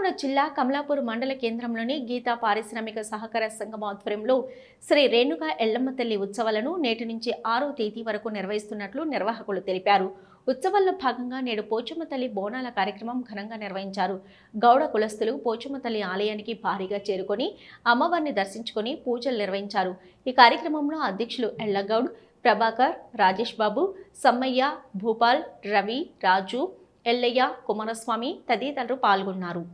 నల్గొండ జిల్లా కమలాపూర్ మండల కేంద్రంలోని గీతా పారిశ్రామిక సహకార సంఘం ఆధ్వర్యంలో శ్రీ రేణుక ఎల్లమ్మ తల్లి ఉత్సవాలను నేటి నుంచి 6వ తేదీ వరకు నిర్వహిస్తున్నట్లు నిర్వాహకులు తెలిపారు. ఉత్సవాల్లో భాగంగా నేడు పోచమ్మ తల్లి బోనాల కార్యక్రమం ఘనంగా నిర్వహించారు. గౌడ కులస్తులు పోచమ్మ తల్లి ఆలయానికి భారీగా చేరుకొని అమ్మవారిని దర్శించుకొని పూజలు నిర్వహించారు. ఈ కార్యక్రమంలో అధ్యక్షులు ఎల్లగౌడ్, ప్రభాకర్, రాజేష్ బాబు, సమ్మయ్య, భూపాల్, రవి, రాజు, ఎల్లయ్య, కుమారస్వామి తదితరులు పాల్గొన్నారు.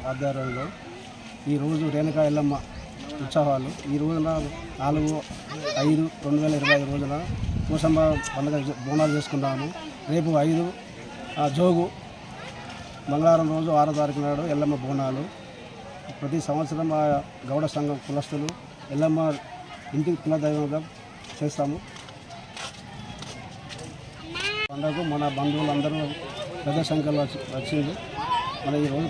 ఆధ్వర్యంలో ఈరోజు రేణుకా ఎల్లమ్మ ఉత్సవాలు ఈ రోజున 4/5/2025 రోజున పోచమ్మ పండుగ బోనాలు చేసుకున్నాము. రేపు 5 జోగు మంగళవారం రోజు 6వ తారీఖు నాడు ఎల్లమ్మ బోనాలు. ప్రతి సంవత్సరం ఆ గౌడ సంఘం కులస్తులు ఎల్లమ్మ ఇంటికి కులదైవంగా చేస్తాము. పండుగకు మన బంధువులందరూ పెద్ద సంఖ్యలో వచ్చింది. మన ఈరోజు